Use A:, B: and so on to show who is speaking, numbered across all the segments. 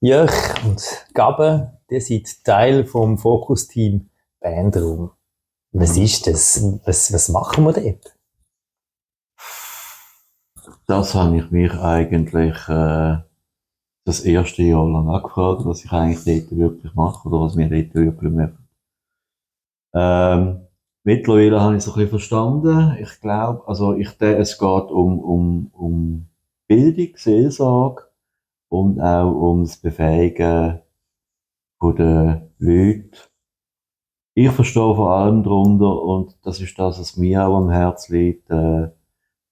A: Jörg und Gabe, ihr seid Teil vom Fokus-Team Bandraum. Was ist das? Was machen wir dort?
B: Das habe ich mich eigentlich das erste Jahr lang angefragt, was ich eigentlich dort wirklich mache oder was wir dort wirklich machen. Mittlerweile habe ich es ein bisschen verstanden. Ich glaube, es geht um Bildung, Seelsorge und auch ums Befähigen von den Leuten. Ich verstehe vor allem darunter, und das ist das, was mir auch am Herzen liegt,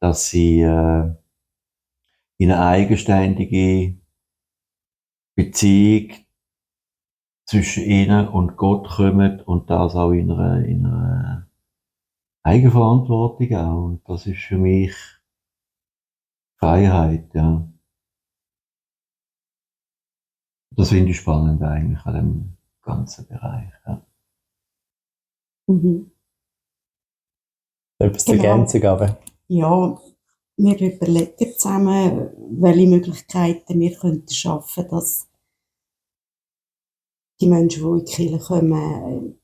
B: dass sie in eine eigenständige Beziehung zwischen ihnen und Gott kommen und das auch in einer Eigenverantwortung auch. Und das ist für mich Freiheit, ja. Das finde ich spannend eigentlich an dem ganzen Bereich, ja.
C: Mhm.
A: Etwas zu ergänzen, Gabe?
C: Ja, wir überlegen zusammen, welche Möglichkeiten wir schaffen könnten, dass die Menschen, die in die Kirche kommen,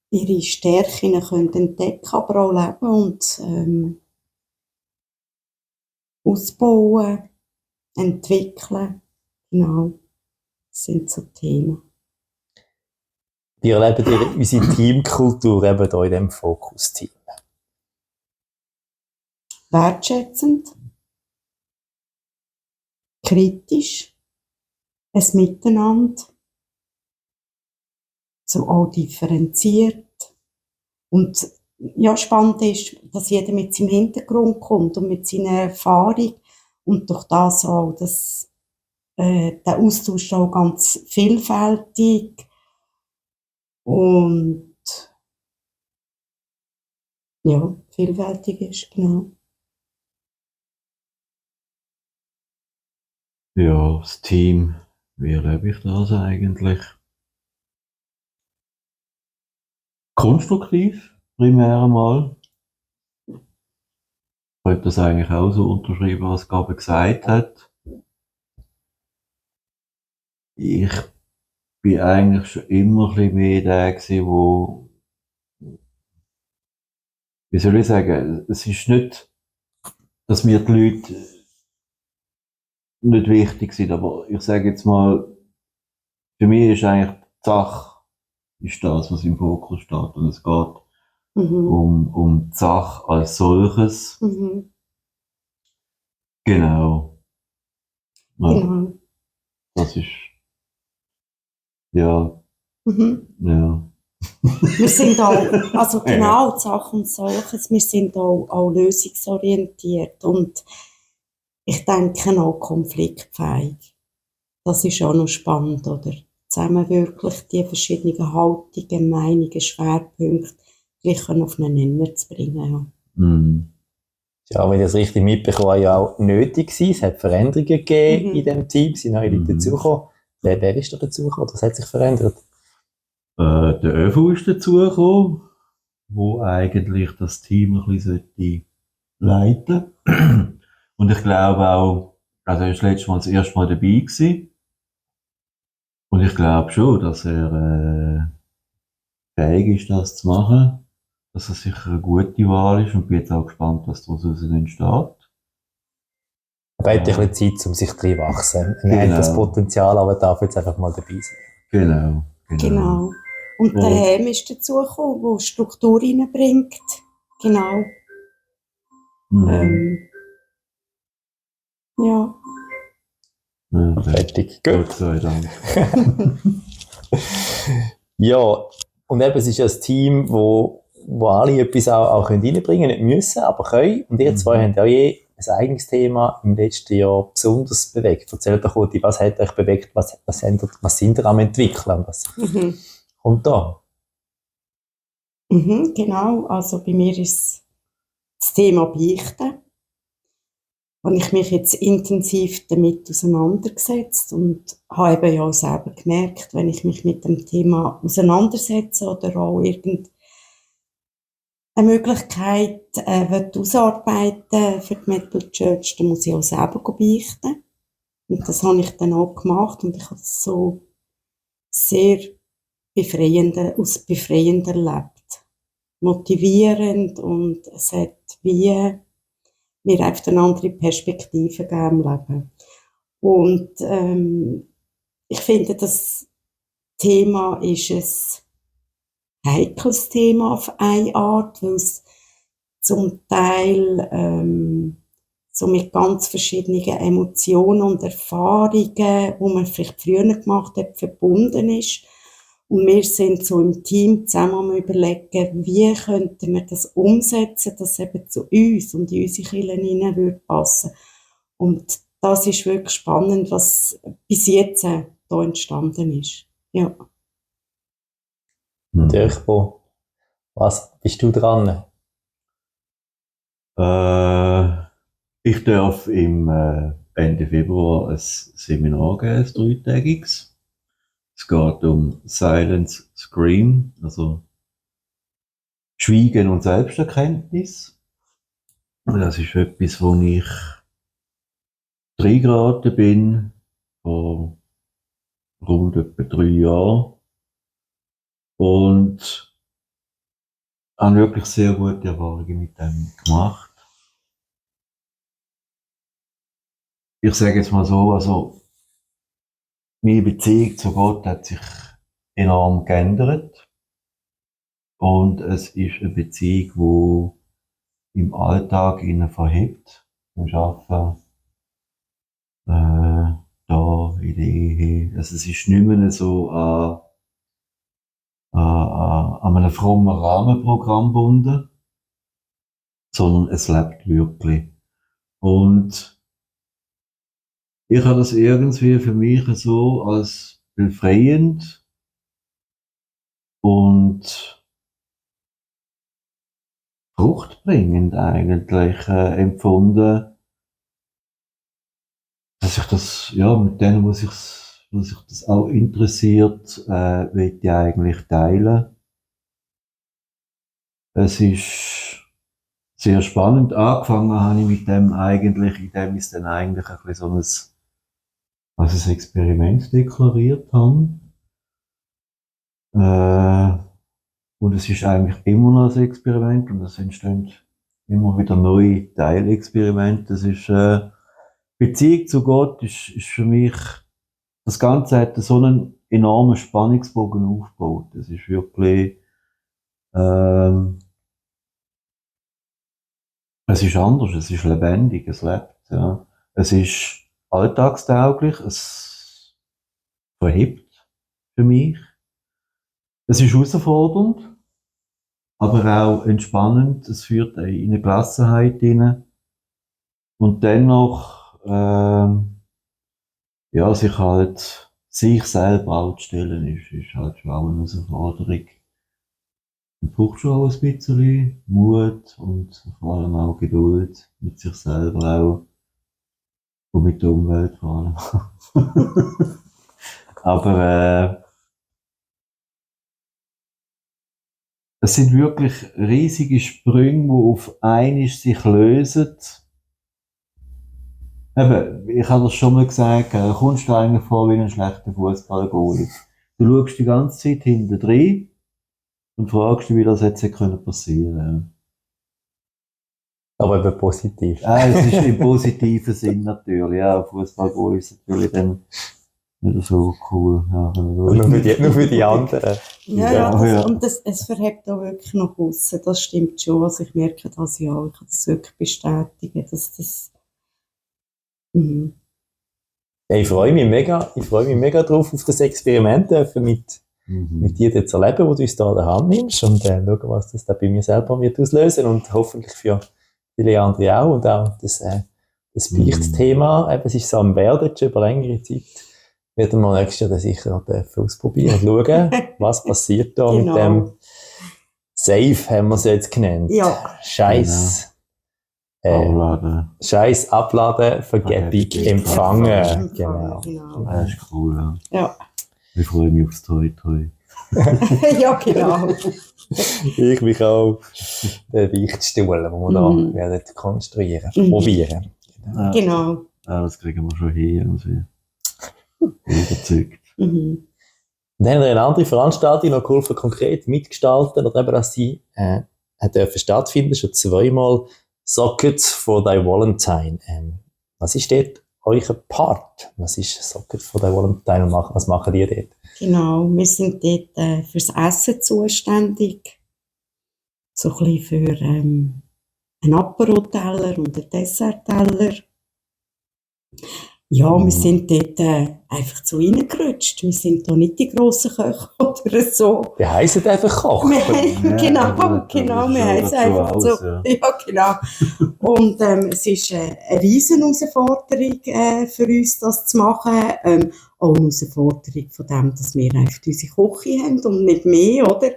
C: ihre Stärken entdecken können, aber auch leben und ausbauen, entwickeln. Genau, das sind so Themen.
A: Wie erlebt ihr unsere Teamkultur eben hier in diesem Fokus-Team?
C: Wertschätzend, kritisch, ein Miteinander, so auch differenziert. Und ja, spannend ist, dass jeder mit seinem Hintergrund kommt und mit seiner Erfahrung und durch das auch, dass der Austausch auch ganz vielfältig und ja, vielfältig ist, genau.
B: Ja, das Team, wie erlebe ich das eigentlich? Konstruktiv, primär einmal. Ich habe das eigentlich auch so unterschrieben, was Gabe gesagt hat. Ich bin eigentlich schon immer ein bisschen mehr der gewesen, wo, wie soll ich sagen, es ist nicht, dass mir die Leute nicht wichtig sind, aber ich sage jetzt mal, für mich ist eigentlich die Sache, ist das, was im Fokus steht. Und es geht um die Sache als solches.
C: Mhm.
B: Genau. Ja,
C: Genau.
B: das ist, ja, ja.
C: Wir sind auch, also genau, die Sache und solches, wir sind auch lösungsorientiert und ich denke auch konfliktfähig. Das ist auch noch spannend, oder? Zusammen wirklich die verschiedenen Haltungen, Meinungen, Schwerpunkte gleich auf einen Nenner zu bringen. Ja.
B: Mhm.
A: Ja, wenn ich das richtig mitbekomme, ja auch nötig gewesen. Es hat Veränderungen gegeben in diesem Team, es sind neue Leute dazugekommen. Wer ist da dazugekommen? Das hat sich verändert.
B: Der ÖV ist dazugekommen, wo eigentlich das Team ein bisschen leiten sollte. Und ich glaube auch, also er ist letztes Mal das erste Mal dabei gewesen. Und ich glaube schon, dass er fähig ist, das zu machen. Dass es sicher eine gute Wahl ist und bin jetzt auch gespannt, was daraus entsteht.
A: Aber hat ein bisschen Zeit, um sich zu wachsen. Er hat das Potenzial, aber darf jetzt einfach mal dabei sein.
C: Genau. Und der Helm ist dazugekommen, der Struktur reinbringt. Genau. Ja.
A: Fertig.
B: Gott sei Dank.
A: Ja, und eben, es ist ja ein Team, wo alle etwas auch reinbringen können, nicht müssen, aber können. Und ihr zwei haben ja ein eigenes Thema im letzten Jahr besonders bewegt. Erzählt doch kurz, was hat euch bewegt, was sind ihr am entwickeln, was kommt da?
C: Genau, also bei mir ist das Thema Beichten. Habe ich mich jetzt intensiv damit auseinandergesetzt und habe eben ja auch selber gemerkt, wenn ich mich mit dem Thema auseinandersetze oder auch irgendeine Möglichkeit ausarbeiten für die Metal Church, dann muss ich auch selber beichten. Und das habe ich dann auch gemacht und ich habe das so sehr befreiend erlebt. Motivierend und es hat wie mir einfach eine andere Perspektive gegeben im Leben. Und ich finde, das Thema ist ein heikles Thema auf eine Art, weil es zum Teil so mit ganz verschiedenen Emotionen und Erfahrungen, die man vielleicht früher gemacht hat, verbunden ist. Und wir sind so im Team zusammen am Überlegen, wie könnten wir das umsetzen, dass es eben zu uns und in unsere Kirche hinein würde passen. Und das ist wirklich spannend, was bis jetzt hier entstanden ist. Ja.
A: Dirkbo, was bist du dran?
B: Ich darf im Ende Februar ein Seminar geben, ein dreitägiges. Es geht um Silence Scream, also Schweigen und Selbsterkenntnis. Das ist etwas, wo ich reingeraten bin, vor rund etwa 3 Jahren. Und habe wirklich sehr gute Erfahrungen mit dem gemacht. Ich sage jetzt mal so, also meine Beziehung zu Gott hat sich enorm geändert. Und es ist eine Beziehung, die im Alltag innen verhebt. Im Arbeiten, da in der Ehe. Also es ist nicht mehr so an einem frommen Rahmenprogramm gebunden, sondern es lebt wirklich. Und ich habe das irgendwie für mich so als befreiend und fruchtbringend eigentlich empfunden, dass ich das, ja, mit denen, wo sich das auch interessiert, will ich eigentlich teilen. Es ist sehr spannend. Angefangen habe ich mit dem eigentlich, indem ich dann eigentlich ein bisschen so ein Experiment deklariert habe. Und es ist eigentlich immer noch ein Experiment und es entstehen immer wieder neue Teilexperimente. Das ist, Beziehung zu Gott ist für mich, das Ganze hat so einen enormen Spannungsbogen aufgebaut. Das ist wirklich, es ist anders, es ist lebendig, es lebt, ja. Es ist alltagstauglich, es verhebt für mich. Es ist herausfordernd, aber auch entspannend. Es führt in eine Gelassenheit hinein. Und dennoch, ja, sich selber aufzustellen, ist halt schon auch eine Herausforderung. Man braucht schon auch ein bisschen Mut und vor allem auch Geduld mit sich selber auch und mit der Umwelt vor allem. Aber es sind wirklich riesige Sprünge, die auf einmal sich lösen. Eben, ich habe das schon mal gesagt, kommst du eigentlich vor wie ein schlechter Fußballgoalie. Du schaust die ganze Zeit hinten drin und fragst dich, wie das jetzt hätte passieren können.
A: Aber eben positiv.
B: Es ist im positiven Sinn natürlich. Ja, Fußballgoalie ist natürlich dann nicht so cool. Ja,
A: nur für die anderen.
C: Und es verhebt auch wirklich nach außen. Das stimmt schon. Also ich merke das ja. Ich kann das wirklich bestätigen, dass das.
A: Ja, ich freue mich mega drauf, auf das Experiment mit dir jetzt erleben, wo du uns da an der Hand nimmst und schauen, was das da bei mir selber wird auslösen und hoffentlich für viele andere auch. Und auch das Beichtthema, es ist so am Werden schon über längere Zeit. Werden wir nächstes Jahr dann sicher ausprobieren und schauen, was passiert da mit dem Safe, haben wir es jetzt genannt.
C: Ja.
A: Scheiß. Scheiß abladen, Vergebung empfangen. Genau.
B: Das ist cool,
C: ja.
B: Ich freue mich aufs Toi-Toi.
C: Ja, genau.
A: Ich mich auch. Den Beichtstuhl, den wir da werden konstruieren, probieren.
C: Genau.
B: das kriegen wir schon hin. Also, überzeugt.
C: Mhm.
A: Dann haben wir eine andere Veranstaltung noch geholfen, konkret mitgestalten, oder eben, dass sie hat dürfen stattfinden, schon zweimal Socket for Thy Valentine. Was ist dort euer Part? Was ist Socket for Thy Valentine und was machen die dort?
C: Genau, wir sind dort fürs Essen zuständig. So ein bisschen für einen Apero-Teller und einen Dessert-Teller. Ja, wir sind dort einfach so reingerutscht. Wir sind da nicht die grossen Köche oder so.
A: Die heissen einfach Koch.
C: Wir haben,
B: Ja,
C: genau,
B: das
C: wir
B: ist
C: haben es
B: schon
C: einfach
B: alles,
C: so.
B: ja.
C: Ja, genau. Und es ist eine riesen Herausforderung für uns, das zu machen. Auch eine Herausforderung von dem, dass wir einfach unsere Küche haben und nicht mehr, oder?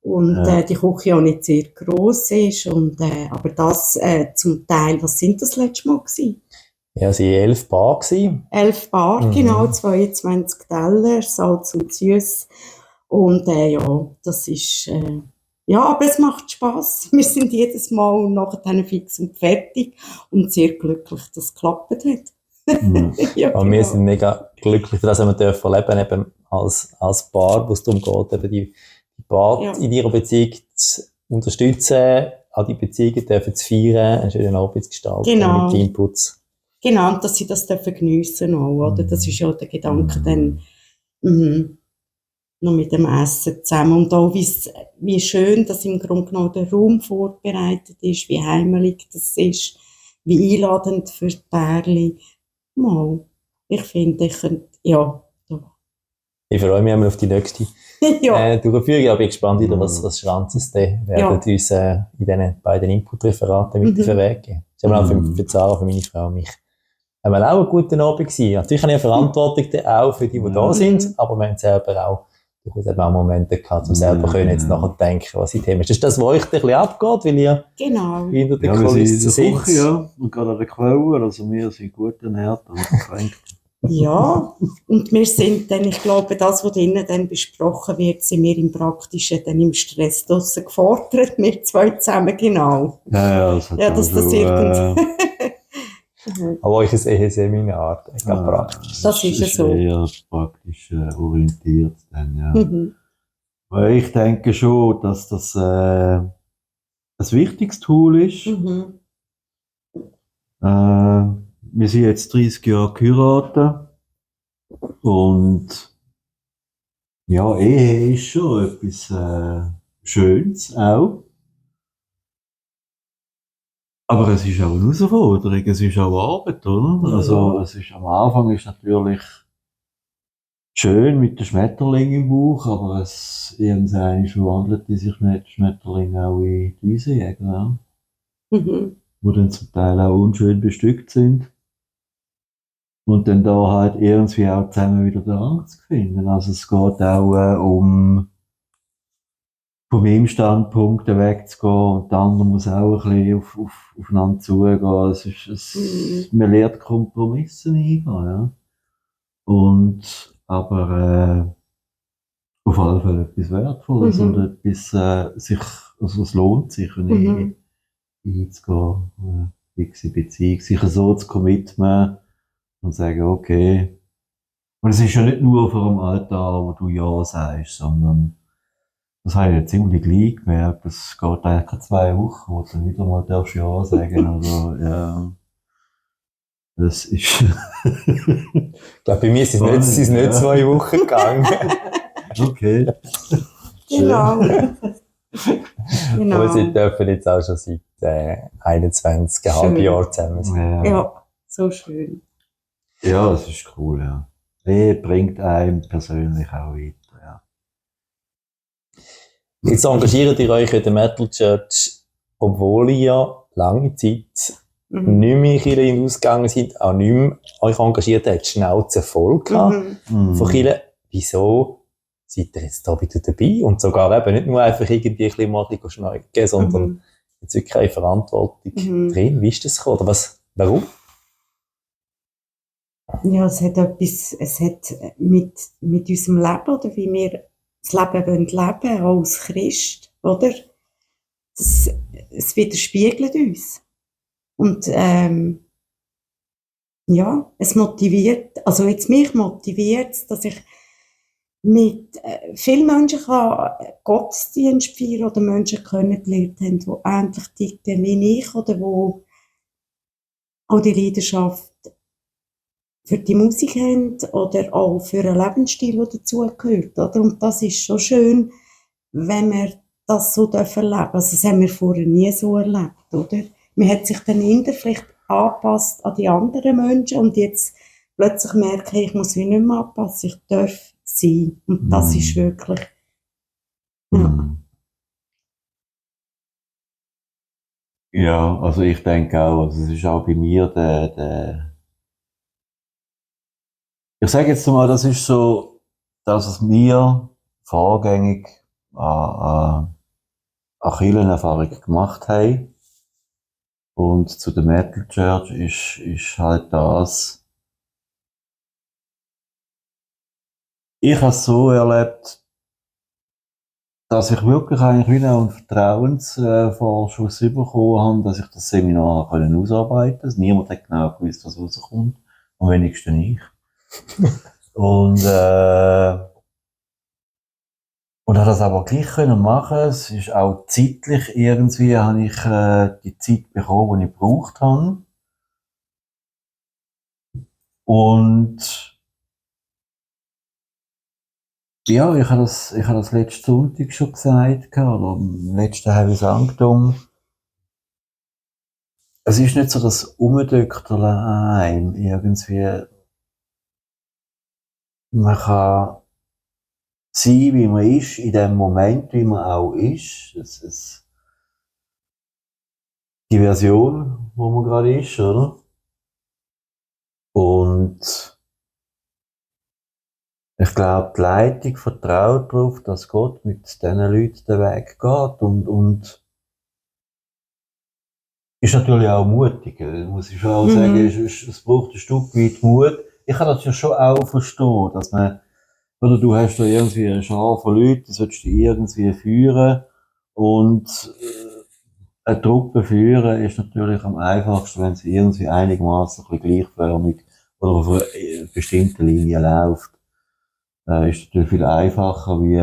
C: Und
B: Ja.
C: die Küche auch nicht sehr gross ist. Und, aber das zum Teil, was sind das letzte Mal gewesen?
A: Ja, sie waren 11 Bar gewesen.
C: 11 Bar,
A: Mhm.
C: genau, 22 Teller, Salz und Süß. Und ja, das ist, ja, aber es macht Spass. Wir sind jedes Mal nachher fix und fertig und sehr glücklich, dass es geklappt hat.
B: Ja.
C: Ja,
A: Und wir
C: genau.
A: sind mega glücklich, dass wir dürfen erleben, eben als Paar, wo es darum geht, eben die Paar
C: Ja.
A: in ihrer Beziehung zu unterstützen, auch die Beziehungen dürfen zu feiern, einen schönen Abend zu gestalten
C: Genau.
A: mit Inputs.
C: Genau, und dass sie das dürfen geniessen auch, oder? Das ist ja der Gedanke dann, noch mit dem Essen zusammen. Und auch wie schön, dass im Grunde genommen der Raum vorbereitet ist, wie heimelig das ist, wie einladend für die Pärchen. Mal, ich finde, ich könnte, ja, doch.
A: Ich freue mich einmal auf die nächste
C: Ja,
A: Durchführung, aber ich bin gespannt, wieder, was Schranzes werden uns in diesen beiden Input-Referaten mit auf den Weg geben. Das ist aber auch für Sarah, für meine Frau und mich auch einen guten Abend gewesen. Natürlich habe ich eine Verantwortung auch für die da sind, aber wir haben selber auch durchaus auch Momente gehabt, um selber können jetzt nachher denken, was die Themen ist. Das ist das, was euch ein bisschen abgeht, weil ihr
C: genau.
A: hinter der
B: Ja, wir
A: Kulisse
B: sind in der
A: sitzt.
B: Küche, ja, und gerade an der Quelle, also wir sind gut ernährt und getränkt.
C: Ja, und wir sind dann, ich glaube, das, was drinnen dann besprochen wird, sind wir im Praktischen dann im Stress draussen gefordert, wir zwei zusammen, genau.
B: Ja, das hat
C: Ja,
B: auch
C: dass das
B: schon,
A: Aber euch ist eher Seminar, praktisch.
C: Das ist ja so.
B: eher praktisch orientiert dann, ja.
C: Mhm.
B: Weil ich denke schon, dass das ein wichtiges Tool ist.
C: Mhm.
B: Wir sind jetzt 30 Jahre geheiratet und ja, Ehe ist schon etwas Schönes auch. Aber es ist auch eine Herausforderung, es ist auch Arbeit, oder?
C: Ja.
B: Also es ist am Anfang ist natürlich schön mit den Schmetterlingen im Bauch, aber irgendwann verwandelt die sich mit Schmetterlingen auch in Düsenjäger, ja?
C: Mhm.
B: Wo dann zum Teil auch unschön bestückt sind. Und dann da halt irgendwie auch zusammen wieder den Rang zu finden. Also es geht auch um von meinem Standpunkt wegzugehen und der andere muss auch ein bisschen aufeinander zugehen. Man lernt Kompromisse eingehen, ja. Aber auf alle Fälle etwas Wertvolles und etwas also es lohnt sich, eine Ehe einzugehen, fixe Beziehung, sich so zu committen und sagen, okay. Und es ist ja nicht nur vor dem Alter, wo du Ja sagst, sondern das habe ich jetzt ziemlich gleich gemerkt. Es geht eigentlich keine 2 Wochen, wo du dann wieder mal darfst Ja sagen. Also, ja. Das ist.
A: Ich glaube, bei mir ist es nicht 2 Wochen gegangen.
B: Okay.
C: Genau.
A: Aber sie dürfen jetzt auch schon seit 21,5 Jahren zusammen sein.
C: Ja, so schön.
B: Ja, das ist cool, ja. Ehe bringt einem persönlich auch weiter, ja.
A: Jetzt engagiert ihr euch in der Metal Church, obwohl ihr lange Zeit nicht mehr in den Ausgegangen seid, auch nicht mehr euch engagiert habt, die Schnauze voll gehabt von Kirche. Wieso seid ihr jetzt da wieder dabei? Und sogar eben nicht nur einfach irgendwie ein bisschen mal schneiden, sondern jetzt wirklich eine Verantwortung drin. Wie ist das gekommen? Oder warum?
C: Ja, es hat mit unserem Leben, oder wie wir das Leben leben, auch als Christ, oder? Es widerspiegelt uns. Und ja, es motiviert, also jetzt mich motiviert es, dass ich mit vielen Menschen kann Gottesdienst feiern oder Menschen kennengelernt haben, die ähnlich ticken wie ich oder wo auch die Leidenschaft für die Musik haben oder auch für einen Lebensstil, der dazugehört, oder? Und das ist schon schön, wenn wir das so erleben dürfen. Also das haben wir vorher nie so erlebt, oder? Man hat sich dann eher vielleicht angepasst an die anderen Menschen und jetzt plötzlich merke ich muss mich nicht mehr anpassen, ich darf sein. Und das ist wirklich, ja.
B: Mhm. Ja, also ich denke auch, also es ist auch bei mir ich sage jetzt mal, das ist so, dass es mir vorgängig an Kirchenerfahrung gemacht haben. Und zu der Metal Church ist halt das, ich habe es so erlebt, dass ich wirklich eigentlich wieder einen Vertrauensvorschuss bekommen habe, dass ich das Seminar ausarbeiten konnte. Niemand hat genau gewusst, was rauskommt. Am wenigsten ich. Und habe das aber gleich können machen. Es ist auch zeitlich irgendwie, habe ich die Zeit bekommen, die ich gebraucht habe. Und ja, ich habe das letzten Sonntag schon gesagt, oder am letzten Heiligen Sanctum. Es ist nicht so das Umdökterlein irgendwie. Man kann sein, wie man ist, in dem Moment, wie man auch ist. Die Version, wo man gerade ist, oder? Und ich glaube, die Leitung vertraut darauf, dass Gott mit diesen Leuten den Weg geht und ist natürlich auch mutig, muss ich schon auch sagen, es braucht ein Stück weit Mut. Ich kann das ja schon auch verstehen, dass man, oder du hast da irgendwie eine Schar von Leuten, die sollst du irgendwie führen und eine Truppe führen ist natürlich am einfachsten, wenn sie irgendwie einigermaßen ein bisschen gleichförmig oder auf einer bestimmten Linie läuft. Ist natürlich viel einfacher, wie,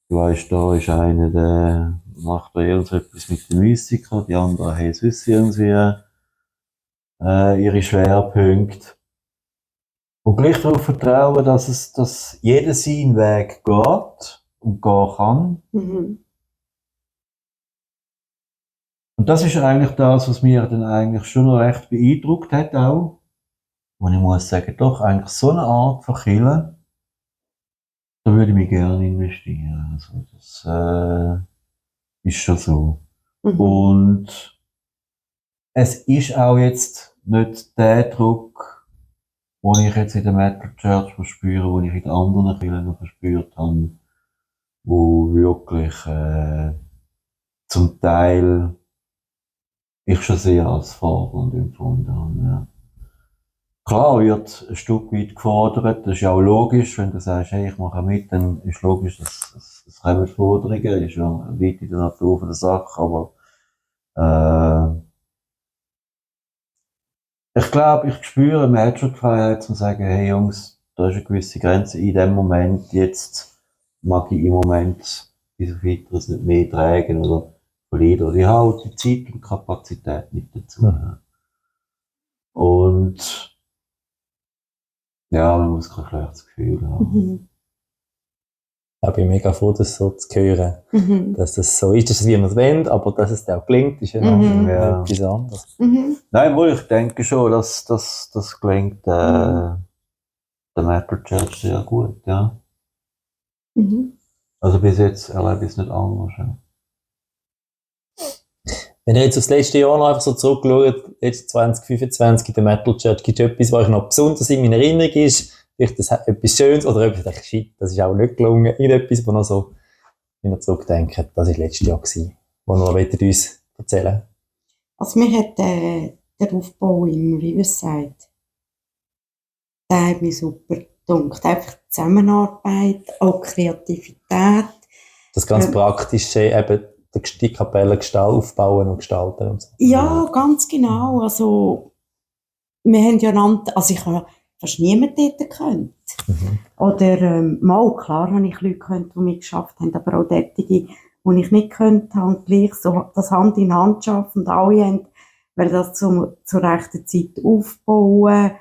B: du weißt, da ist einer, der macht da irgendetwas mit den Mystiker, die anderen haben sonst irgendwie, ihre Schwerpunkte. Und gleich darauf vertrauen, dass jeder seinen Weg geht und gehen kann.
C: Mhm.
B: Und das ist eigentlich das, was mich dann eigentlich schon noch recht beeindruckt hat auch. Und ich muss sagen, doch, eigentlich so eine Art von Kirche, da würde ich mich gerne investieren. Also das ist schon so.
C: Mhm.
B: Und es ist auch jetzt nicht der Druck, den ich jetzt in der Metal Church verspüre, den ich in den anderen Kirchen verspürt habe, wo wirklich zum Teil ich schon sehr als fordernd empfunden habe. Ja. Klar wird ein Stück weit gefordert, das ist ja auch logisch, wenn du sagst, hey, ich mache mit, dann ist logisch, dass es kommen Forderungen, das ist ja weit in der Natur der Sache, aber ich glaube, ich spüre, man hat schon die Freiheit zu sagen, hey Jungs, da ist eine gewisse Grenze in dem Moment, jetzt mag ich im Moment bis auf weiteres nicht mehr tragen oder verlieren, oder ich habe auch die Zeit und Kapazität nicht dazu.
A: Mhm.
B: Und ja, man muss kein schlechtes Gefühl haben.
C: Mhm.
A: Ich bin mega froh, das so zu hören,
C: Mhm.
A: dass das so ist, dass es wie man es will, aber dass es dann auch gelingt, ist ja noch
B: Ja.
A: etwas anderes.
C: Mhm.
B: Nein, wohl, ich denke schon, dass das gelingt der Metal Church sehr gut, ja.
C: Mhm.
B: Also bis jetzt erlebe ich es nicht anders. Ja.
A: Wenn ihr jetzt aufs letzte Jahr noch einfach so zurückschaut, jetzt 2025 in der Metal Church, gibt es etwas, was euch noch besonders in meiner Erinnerung ist? Vielleicht das etwas Schönes oder etwas, shit, das ist auch nicht gelungen. Irgendetwas, wo noch so, wenn ihr zurückdenkt, das war letztes Jahr gewesen, wo ihr noch uns erzählen.
C: Also mir hat der Aufbau im Riverside, der hat mich super gedunkt. Einfach die Zusammenarbeit, auch Kreativität.
A: Das ganz Praktische, eben die Kapelle aufbauen und gestalten und so.
C: Ja, ganz genau. Also wir haben ja einander, also ich habe fast niemanden dort gekannt. Oder, mal, klar habe ich Leute gekannt, die mitgeschafft haben, aber auch dort, die ich nicht gekannt habe, und gleich so das Hand in Hand schaffen und alle haben, weil das zur rechten Zeit aufbauen,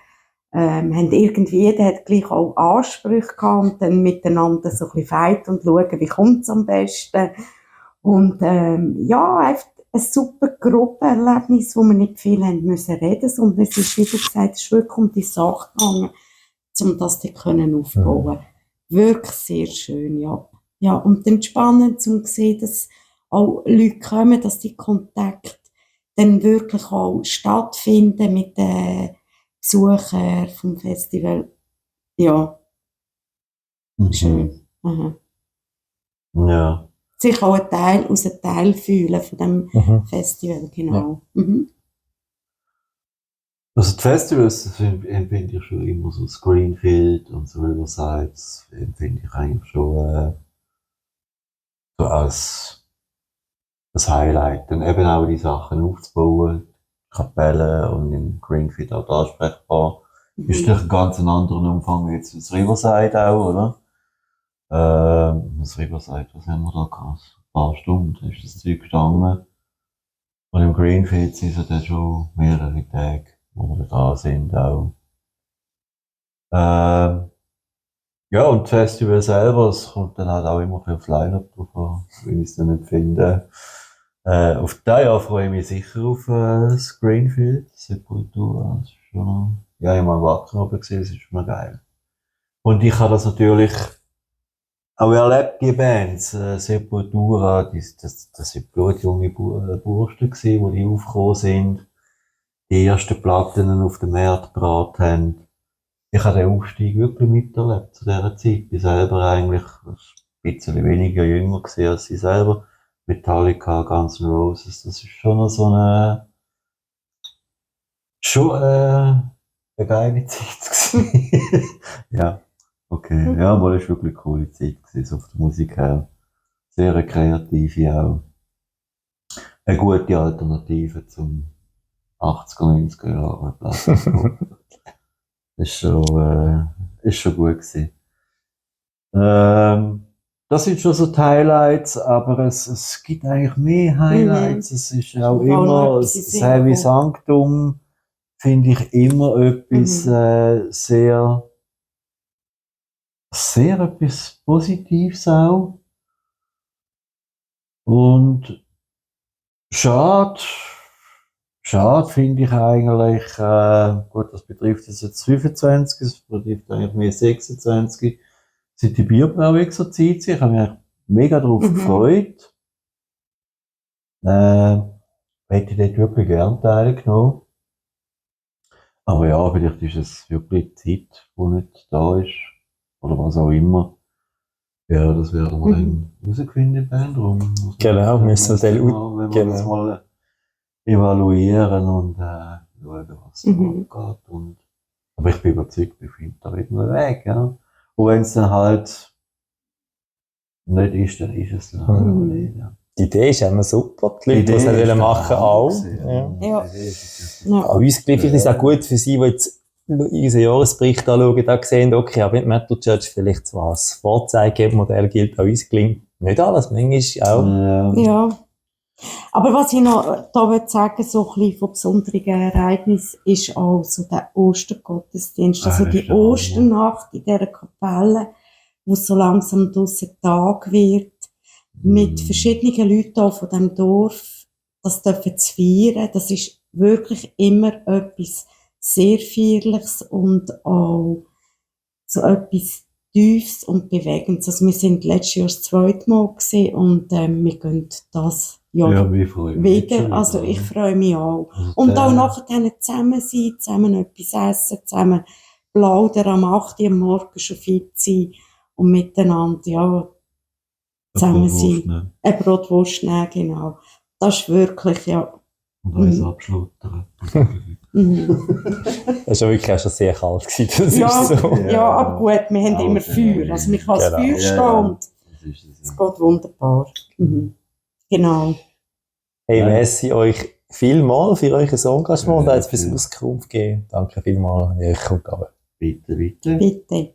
C: haben irgendwie, jeder hat gleich auch Ansprüche gehabt und dann miteinander so ein bisschen fight und schauen, wie kommt es am besten. Und, ja, einfach ein super Gruppenerlebnis, wo wir nicht viel haben müssen reden, sondern es ist, wie du gesagt hast, es ist wirklich um die Sache gegangen, um das dann können aufbauen. Wirklich sehr schön, ja. Ja, und dann spannend zu sehen, dass auch Leute kommen, dass die Kontakte dann wirklich auch stattfinden mit den Besuchern vom Festival. Ja, schön. Aha.
B: Ja.
C: Sich auch ein Teil fühlen von dem Festival, genau.
B: Also die Festivals das empfinde ich schon immer so, das Greenfield und so Riverside, das empfinde ich eigentlich schon so als das Highlight. Dann eben auch die Sachen aufzubauen, Kapellen und im Greenfield auch ansprechbar. Ist natürlich ein ganz anderen Umfang jetzt das Riverside auch, oder? Das Riverside, was haben wir da gehabt? Ein paar Stunden ist das Zeug gestanden. Und im Greenfield sind es dann schon mehrere Tage, wo wir da sind auch. Ja, und das Festival selber, es kommt dann halt auch immer für das Line-Up drauf an, wie ich es dann empfinde. Auf das Jahr freue ich mich sicher auf das Greenfield, Sepultura. Das ist schon, ja, ich habe mal Wacken oben gesehen, das ist schon geil. Und ich habe das natürlich auch erlebt, die Bands, Sepultura, das sind blutjunge Bursten gewesen, wo die aufgekommen sind, die ersten Platten auf den Markt gebracht haben. Ich habe den Aufstieg wirklich miterlebt zu dieser Zeit. Ich bin selber eigentlich ein bisschen weniger jünger gewesen als sie selber. Metallica, Guns N' Roses, das ist schon noch so eine geile Zeit gewesen. Ja, okay. Ja, aber es war wirklich eine coole Zeit gewesen, so auf der Musik her. Sehr eine kreative auch. Eine gute Alternative zum 80er, 90er Jahre Platten. Ist schon gut gewesen. Das sind schon so die Highlights, aber es gibt eigentlich mehr Highlights. Es ist auch immer, das Heavy Sanctum finde ich immer etwas, sehr etwas Positives auch. Und schade finde ich eigentlich, gut, das betrifft jetzt 25, das betrifft eigentlich mehr 26, seit die Bierbrauung so Zeit sind. Ich habe mich mega darauf gefreut. Hätte ich dort wirklich gerne teilgenommen. Aber ja, vielleicht ist es wirklich Zeit, die nicht da ist. Oder was auch immer. Ja, das werden wir dann rausgefunden werden.
A: Genau, müssen wir
B: dann, wenn wir das mal evaluieren und schauen, was da abgeht. Aber ich bin überzeugt, wir finden da irgendeinen Weg. Ja. Und wenn es dann halt nicht ist, dann ist es dann nicht. Ja.
A: Die Idee ist immer super, die Leute, die es nicht machen auch.
C: Ja.
A: An uns vielleicht ist es auch gut für sie, die jetzt unseren Jahresbericht anschauen, da sehen, okay, aber mit Metal Church vielleicht zwar als Vorzeigemodell gilt, an uns gelingt nicht alles, manchmal auch.
C: Ja. Aber was ich noch da will sagen, so ein bisschen von besonderen Ereignissen, ist auch so der Ostergottesdienst, also die Osternacht in dieser Kapelle, wo so langsam draussen Tag wird, mit verschiedenen Leuten auch von diesem Dorf, das dürfen zu feiern, das ist wirklich immer etwas sehr Feierliches und auch so etwas Tiefes und Bewegendes. Also wir sind letztes Jahr das zweite Mal gewesen und wir gehen das Jahr wieder. Also ich freue mich auch. Und auch nachher dann zusammen sein, zusammen etwas essen, zusammen plaudern, am 8 Uhr am Morgen schon fit sein und miteinander, ja, zusammen sein. Eine Brotwurst nehmen, genau. Das ist wirklich, ja.
B: Und uns abschluttern.
A: Das war wirklich auch schon sehr kalt gewesen, das ist so.
C: Ja, aber gut, wir haben immer Feuer. Also man kann das Feuer stehen und es geht wunderbar. Genau.
A: Hey, merci euch vielmals für euch Engagement und auch jetzt
B: Ja,
A: fürs Auskunft geben. Danke vielmals, Jörg und Gabe.
B: Bitte, bitte.
C: Bitte.